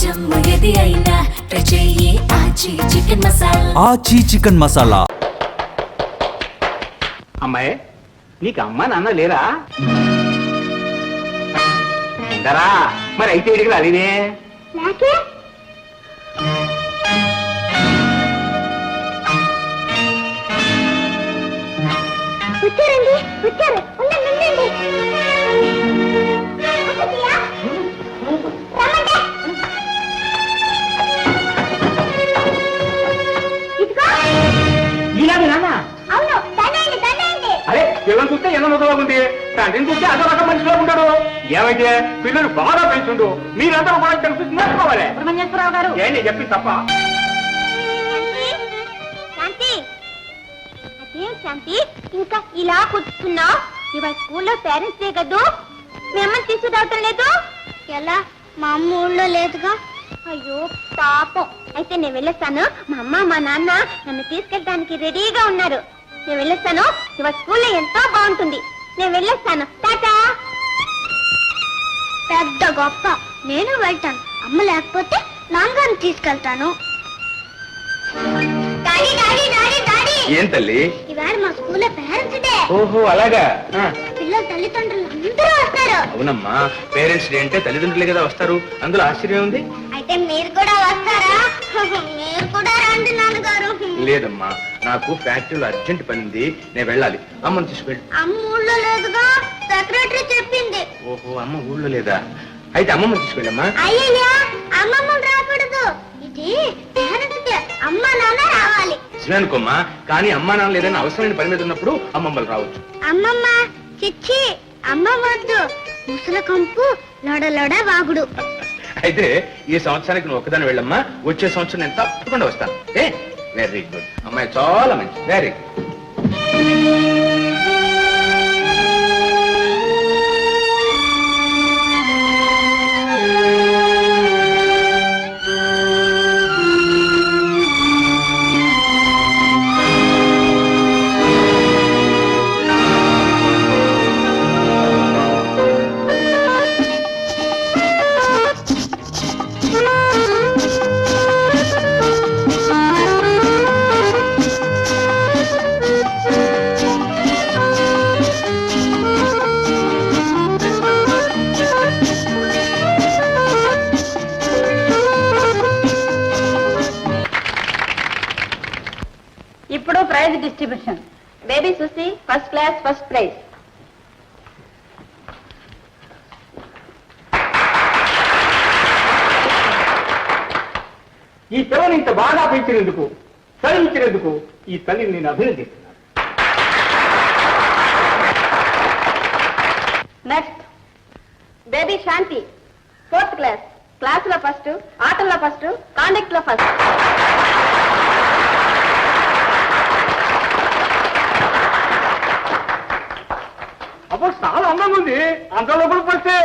జమ్ము ఏది అయినా ట్రై చెయ్యి ఆచి చికెన్ మసాలా. ఆచి చికెన్ మసాలా. అమ్మాయి నీకు అమ్మ నాన్న లేరా? ఉండరా? మరి అయితే ఇడికి రాలేదే. వచ్చారండి, వచ్చారు. ఉండండి, ఉండండి. ఈనాడు నాన్న? అవును, తండ్రి తండ్రి. అరే పిల్లలు చూస్తే ఎన్న మొదలవుంది, తండ్రిని చూస్తే అదో రకం మనిషిలో ఉంటాడు. ఏమైతే పిల్లలు బాగా పెంచుండు, మీరందరూ కూడా కలిసి నేర్చుకోవాలి. సుబ్రహ్మణ్యేశ్వరరావు గారు ఏంటి చెప్పి తప్ప? శాంతి, అదేం శాంతి ఇంకా ఇలా కూర్చున్నావు? ఇవాళ స్కూల్లో పేరెంట్స్ డే కదూ, మీ అమ్మని తీసుకురావటం లేదు? ఎలా? మా అమ్మ ఊళ్ళో లేదుగా. అయ్యో పాపం. అయితే నేను వెళ్ళొస్తాను. మా అమ్మ మా నాన్న నన్ను తీసుకెళ్ళడానికి రెడీగా ఉన్నారు. నేను వెళ్ళొస్తాను. ఇవాళ స్కూల్లో ఎంతో బాగుంటుంది. నేను వెళ్ళొస్తాను. టాటా. పెద్ద గొప్ప. నేను వెళ్తాను. అమ్మ లేకపోతే నాన్నగారిని తీసుకెళ్తాను. Daddy daddy daddy daddy. ఏం తల్లి? ఇవాళ మా స్కూల్లో పేరెంట్స్ డే. ఓహో అలాగా. పిల్లల తల్లిదండ్రులు అందరూ వస్తారు. అవునమ్మా, పేరెంట్స్ డే అంటే తల్లిదండ్రులే కదా వస్తారు, అందులో ఆశ్చర్యం ఉంది. అయితే మీరు కూడా వస్తారా? మీరు కూడా రండి నాన్నగారు. లేదమ్మా, నాకు ఫ్యాక్టరీలో అర్జెంట్ పని ఉంది, నేను వెళ్ళాలి. అమ్మని తీసుకెళ్ళి. అమ్మ ఊళ్ళో లేదుగా, సెక్రటరీ చెప్పింది. ఓహో, అమ్మ ఊళ్ళో లేదా? అయితే అమ్మమ్మని తీసుకెళ్ళమ్మా. అయ్యయ్యా, అమ్మమ్మ రాకూడదు. ఇది పేరెంట్స్ డే, అమ్మ నాన్న రావాలి. అనుకోమ్మా, కానీ అమ్మా నాన్న లేదని అవసరమైన పని మీద ఉన్నప్పుడు అమ్మమ్మలు రావచ్చు. అమ్మమ్మ చిచ్చి, అమ్మ వద్దు. ముసల కంపు లొడ లొడ వాగుడు. అయితే ఈ సంవత్సరానికి నువ్వు ఒక్కదాన్ని వెళ్ళమ్మా, వచ్చే సంవత్సరం నేను తప్పకుండా వస్తాను. ఏ వెరీ గుడ్ అమ్మాయి, చాలా మంచి, వెరీ గుడ్. ఇప్పుడు prize distribution. Baby Susi first class, first prize. ఈ పిల్లని ఇంత బాగా పెంచినందుకు, చదివించినందుకు ఈ తల్లిని నేను అభినందిస్తున్నాను. నెక్స్ట్ బేబీ శాంతి ఫోర్త్ క్లాస్, క్లాస్ లో ఫస్ట్, ఆటల్లో ఫస్ట్, కాండక్ట్ లో ఫస్ట్. అప్పుడు చాలా అందంగా ఉంది, అంతలో కూడా పడితే.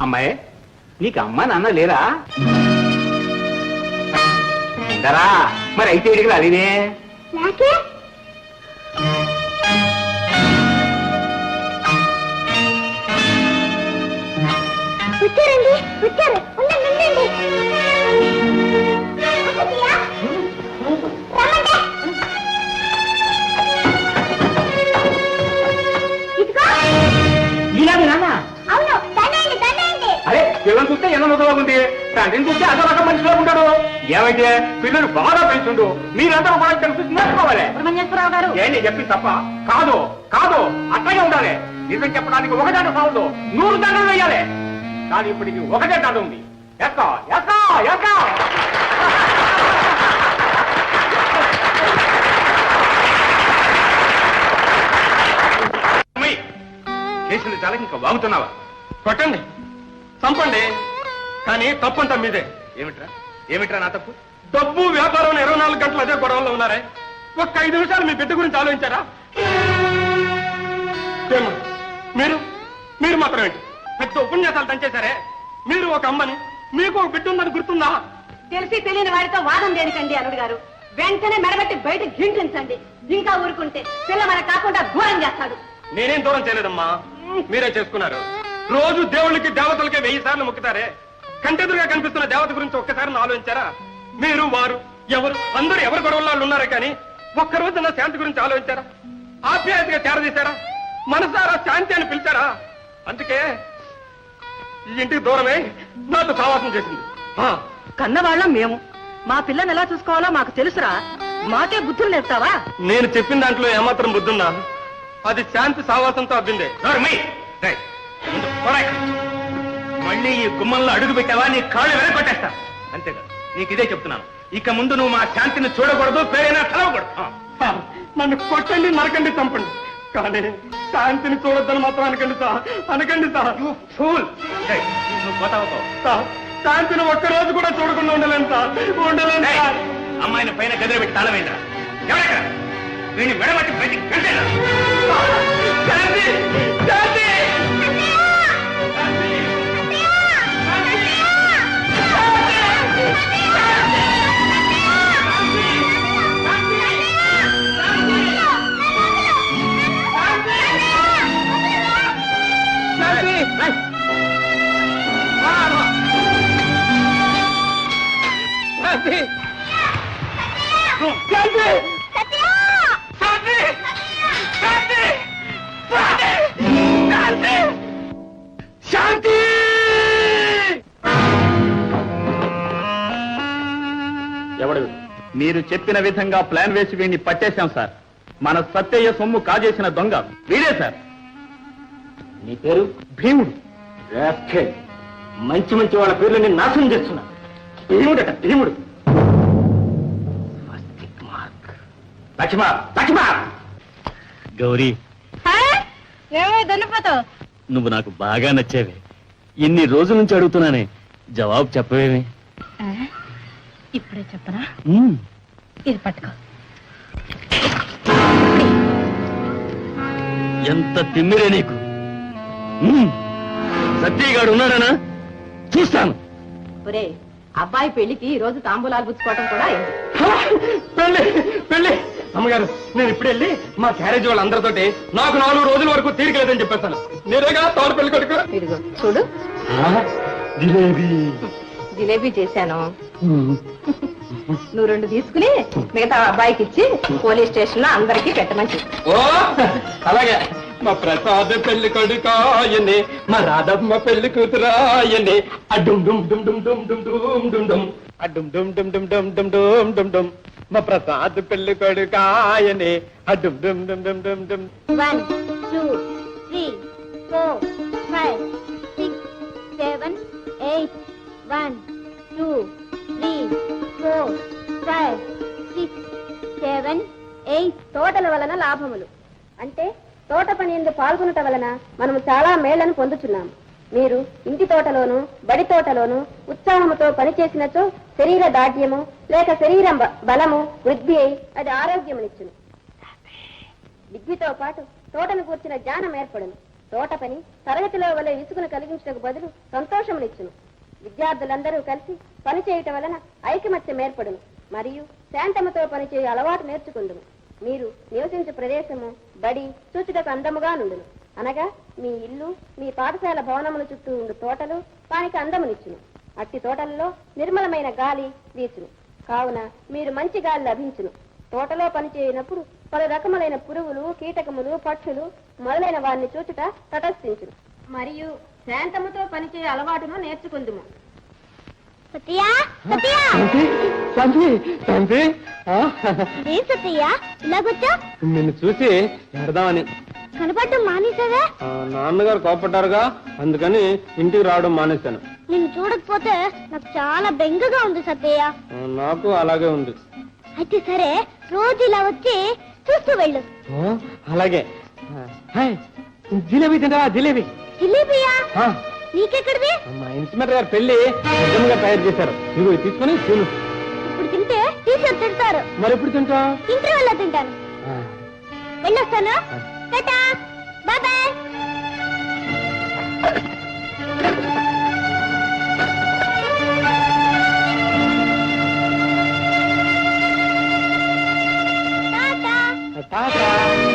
అమ్మాయి నీకు అమ్మా నాన్న లేరా? ఉండరా? మరి అయితే ఇడికి రాలేదే. వచ్చారండి, వచ్చారు. ఉండండి, ఉండండి. ఈనాడు నాన్న? అవును, తండ్రి తండ్రి. అరే పిల్లలు చూస్తే ఎన్న మొదలవుంది, తండ్రిని చూస్తే అదో రకం మనిషిలో ఉంటాడు. ఏమైతే పిల్లలు బాగా పెంచుండు, మీరందరూ కూడా కలిసి నేర్చుకోవాలి. సుబ్రహ్మణ్యేశ్వరరావు గారు. ఏంటి చెప్పి తప్ప? కాదు కాదు, అట్లాగే ఉండాలి. నిజం చెప్పడానికి ఒక దండ సాగుదు, 100 దండలు వేయాలి. కానీ ఇప్పటికి ఒకటే దండ ఉంది. ఎక్క ఎక్క ఎక్క. చేసింది చాలా, ఇంకా వాగుతున్నావా? కొట్టండి, చంపండి, కానీ తప్పంతా మీదే. ఏమిట్రా ఏమిట్రా నా తప్పు? డబ్బు వ్యాపారం 24 గంటలు అదే గొడవల్లో ఉన్నారే. ఒక్క 5 నిమిషాలు మీ బిడ్డ గురించి ఆలోచించారా? మీరు మీరు మాత్రం ఏంటి? పెద్ద ఉపన్యాసాలు దంచేశారే. మీరు ఒక అమ్మని, మీకు ఒక బిడ్డ ఉందని గుర్తుందా? తెలిసి తెలియని వాడితో వాదం దేనికండి అల్లుడు గారు? వెంటనే మెడబెట్టి బయట గింటించండి. ఇంకా ఊరుకుంటే పిల్ల మనకు కాకుండా దూరం చేస్తాడు. నేనేం దూరం చేయలేదమ్మా, మీరే చేసుకున్నారు. రోజు దేవుళ్ళకి దేవతలకి 1000 సార్లు మొక్కుతారే, కంటెదురుగా కనిపిస్తున్న దేవత గురించి ఒక్కసారి ఆలోచించారా? మీరు వారు ఎవరు అందరూ ఎవరు గొడవల్లో ఉన్నారే కానీ ఒక్కరోజు నా శాంతి గురించి ఆలోచించారా? ఆప్యాయతగా చేరదీశారా? మనసారా శాంతి అని పిలిచారా? అందుకే ఈ ఇంటికి దూరమే నాతో సావాసం చేసింది. కన్నవాళ్ళం మేము, మా పిల్లని ఎలా చూసుకోవాలో మాకు తెలుసురా. మాకే బుద్ధులు నేర్పుతావా? నేను చెప్పిన దాంట్లో ఏమాత్రం బుద్ధున్నా అది శాంతి సావాసంతో అబ్బిందే. మళ్ళీ ఈ గుమ్మంలో అడుగు పెట్టావా నీ కాళ్ళు వెనకొట్టేస్తా. అంతేగా, నీకు ఇదే చెప్తున్నాను. ఇక ముందు నువ్వు మా శాంతిని చూడకూడదు, పేరైనా చదవకూడదు. నన్ను కొట్టండి, నరకండి, చంపండి, కానీ శాంతిని చూడొద్దని మాత్రం అనకండి సార్, అనకండి సార్. నువ్వు పోతావు. సార్, శాంతిని ఒక్కరోజు కూడా చూడకుండా ఉండలేను సార్, ఉండలేను సార్. అమ్మాయిని పైన గదిలో పెట్టి తాళమైందా? ఎవరెక్కడ వీడిని మెడబట్టి బయటికి గంటేనా? శాంతి, శాంతి! శాంతి! ఎవడు? మీరు చెప్పిన విధంగా ప్లాన్ వేసి వీడిని పట్టేశాం సార్. మన సత్యయ్య సొమ్ము కాజేసిన దొంగ వీడే సార్. నీ పేరు? భీముడు. మంచి మంచి వాళ్ళ పేర్లు నేను నాశనం చేస్తున్నా. భీముడట, భీముడు. లక్ష్మ, లక్ష్మ! గౌరీ, ఏమో దొరికిపోతావు. నువ్వు నాకు బాగా నచ్చావే. ఇన్ని రోజుల నుంచి అడుగుతున్నానే, జవాబు చెప్పవేమి? ఇప్పుడే చెప్పరా? ఉమ్. ఇది పట్టుకో. ఎంత తిమ్మిరే నీకు. సత్యగాడు ఉన్నాడనా? చూస్తాను. ఒరే, అబ్బాయి పెళ్లికి ఈ రోజు తాంబూలాలు పుచ్చుకోవటం కూడా అయింది. పెళ్ళి, పెళ్ళి! అమ్మగారు, నేను ఇప్పుడు వెళ్ళి మా క్యారేజ్ వాళ్ళందరితోటి నాకు 4 రోజుల వరకు తీరికలేదని చెప్పేస్తాను. నేనేగా తోడు పెళ్లి కొడుకు. ఇదిగో చూడు, జిలేబీ. జిలేబీ చేశాను. నువ్వు 2 తీసుకుని మిగతా అబ్బాయికి ఇచ్చి పోలీస్ స్టేషన్ లో అందరికీ పెట్టమని చెప్పు. ఓ అలాగే. మా ప్రసాద్ పెళ్లి కొడుకాయనే, మా రాధమ్మ పెళ్లి కూతురాయనే. అడ్డుం డుమ్ డుమ్ డుమ్ డుమ్ డుమ్ డుమ్ డుమ్ డుమ్, అడ్డుం డుమ్ డుమ్ డుమ్ డుమ్ డుమ్ డుమ్ డుమ్ డుమ్. మా ప్రసాద్ పెళ్లి కొడుకాయనే, అడ్డుం డుమ్ డుమ్ డుమ్ డుమ్ డుమ్. 1 2 3 4 5 6 7 8 1 2 3 4 5 6 7 8 తోటల వలన లాభములు అంటే తోట పని ఎందు పాల్గొనటం వలన మనము చాలా మేళ్లను పొందుతున్నాము. మీరు ఇంటి తోటలోను బడి తోటలోను ఉత్సాహముతో పనిచేసినచో శరీర దాఢ్యము లేక శరీర బలము వృద్ధి అయి అది ఆరోగ్యమునిచ్చును. విద్యతో పాటు తోటను కూర్చిన జ్ఞానం ఏర్పడును. తోట పని తరగతిలో వలె విసుగును కలిగించడానికి బదులు సంతోషమునిచ్చును. విద్యార్థులందరూ కలిసి పని చేయటం వలన ఐకమత్యం ఏర్పడును మరియు శాంతముతో పనిచేయ అలవాటు నేర్చుకుందును. మీరు నివసించే ప్రదేశము బడి చూచుటకు అందముగా నుండును. అనగా మీ ఇల్లు మీ పాఠశాల భవనముల చుట్టూ ఉండు తోటలు వానికి అందమునిచ్చును. అట్టి తోటలలో నిర్మలమైన గాలి వీచును. కావున మీరు మంచి గాలి లభించును. తోటలో పనిచేయనప్పుడు పలు రకములైన పురుగులు కీటకములు పక్షులు మొదలైన వారిని చూచుట తటస్థించును మరియు శాంతముతో పనిచేయ అలవాటును నేర్చుకుందుము. సత్య, సత్య! శాంతి, శాంతి! ఏం సత్య ఇలా కూర్చో? నిన్ను చూసి ఎడదామని. కనపడటం మానేసావే? నాన్నగారు కోపడ్డారుగా, అందుకని ఇంటికి రావడం మానేశాను. నిన్ను చూడకపోతే నాకు చాలా బెంగగా ఉంది సత్య. నాకు అలాగే ఉంది. అయితే సరే, రోజు ఇలా వచ్చి చూస్తూ వెళ్ళు. అలాగే. జిలేబీ తింటా, జిలేబీ. జిలేబియా? నీకెక్కడిది? మా ఇన్స్పెక్టర్ గారు పెళ్లి నిజంగా తయారు చేశారు. ఇదిగో తీసుకుని తిను. ఇప్పుడు తింటే టీచర్ తింటారు. మరి ఎప్పుడు తింటా? ఇంటర్వెల్ లో తింటాను. వెళ్ళొస్తాను. Tata, bye bye. శాంతి